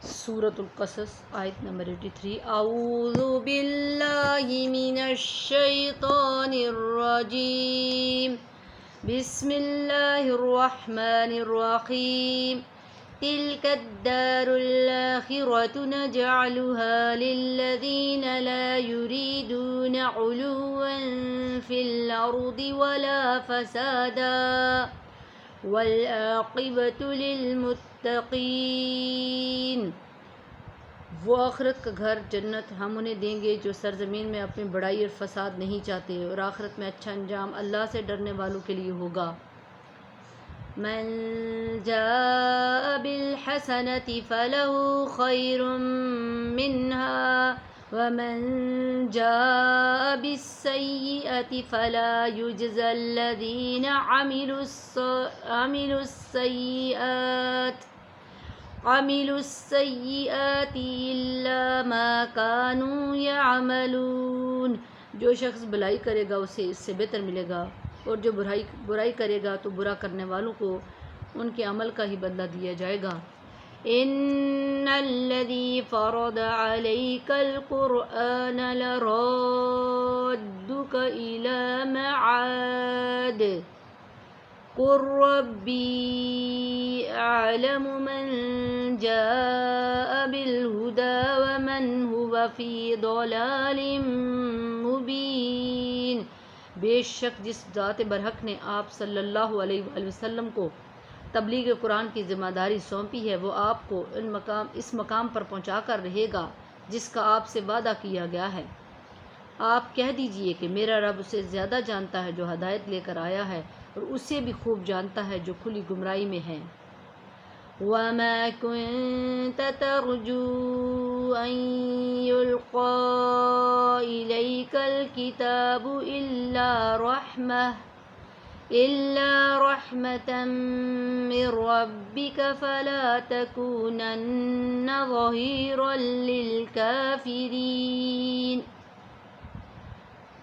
سورۃ القصص آیت نمبر 83۔ اعوذ باللہ من الشیطان الرجیم، بسم اللہ الرحمن الرحیم۔ تلک الدار الآخرۃ نجعلها للذین لا یریدون علوا فی الارض ولا فسادا والعاقبۃ للمتقین۔ وہ آخرت کا گھر جنت ہم انہیں دیں گے جو سرزمین میں اپنی بڑائی اور فساد نہیں چاہتے، اور آخرت میں اچھا انجام اللہ سے ڈرنے والوں کے لیے ہوگا۔ من جاء بالحسنۃ فلہ خیر منہا ومن جاء بالسیئۃ فلا یجزی الذین عملوا السیئات الا ما كانوا یعملون۔ جو شخص بھلائی کرے گا اسے اس سے بہتر ملے گا، اور جو برائی کرے گا تو برا کرنے والوں کو ان کے عمل کا ہی بدلہ دیا جائے گا۔ ان الذی فرض علیک القرآن لرادک الی معاد قل ربی اعلم من جاء بالہدی ومن هو فی ضلال مبین۔ بے شک جس ذات برحق نے آپ صلی اللہ علیہ وآلہ وسلم کو تبلیغ قرآن کی ذمہ داری سونپی ہے، وہ آپ کو اس مقام پر پہنچا کر رہے گا جس کا آپ سے وعدہ کیا گیا ہے۔ آپ کہہ دیجئے کہ میرا رب اسے زیادہ جانتا ہے جو ہدایت لے کر آیا ہے، اور اسے بھی خوب جانتا ہے جو کھلی گمراہی میں ہے۔ وَمَا كُنْتَ تَرْجُو أَنْ يُلْقَىٰ إِلَيْكَ الْكِتَابُ إِلَّا رَحْمَةً مِّن رَّبِّكَ فَلَا تَكُونَنَّ ظَهِيرًا لِّلْكَافِرِينَ۔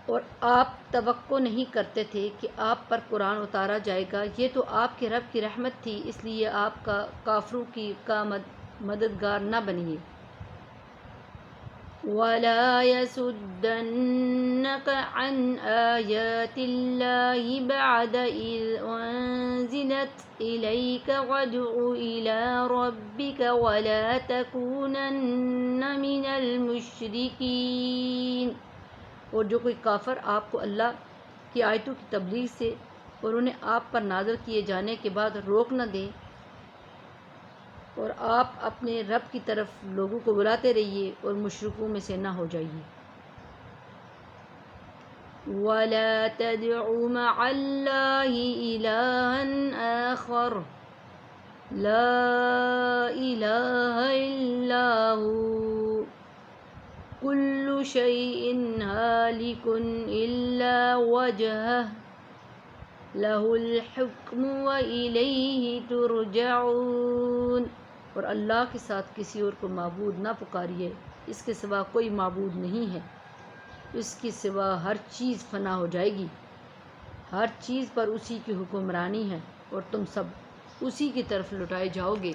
اور آپ توقع نہیں کرتے تھے کہ آپ پر قرآن اتارا جائے گا، یہ تو آپ کے رب کی رحمت تھی، اس لیے آپ کافروں کا مددگار نہ بنیے۔ وَلَا يَصُدَّنَّكَ عَنْ آيَاتِ اللَّهِ بَعْدَ إِذْ أُنزِلَتْ إِلَيْكَ وَادْعُ إِلَىٰ رَبِّكَ وَلَا تَكُونَنَّ مِنَ الْمُشْرِكِينَ۔ اور جو کوئی کافر آپ کو اللہ کی آیتوں کی تبلیغ سے اور انہیں آپ پر نازل کیے جانے کے بعد روک نہ دے، اور آپ اپنے رب کی طرف لوگوں کو بلاتے رہیے اور مشرکوں میں سے نہ ہو جائیے۔ وَلَا تَدْعُ مَعَ اللَّهِ إِلَٰهًا آخَرَ لَا إِلَٰهَ إِلَّا هُوَ كُلُّ شَيْءٍ هَالِكٌ إِلَّا وَجْهَهُ لَهُ الْحُكْمُ وَإِلَيْهِ تُرْجَعُونَ۔ اور اللہ کے ساتھ کسی اور کو معبود نہ پکاریے، اس کے سوا کوئی معبود نہیں ہے، اس کے سوا ہر چیز فنا ہو جائے گی، ہر چیز پر اسی کی حکمرانی ہے، اور تم سب اسی کی طرف لوٹائے جاؤ گے۔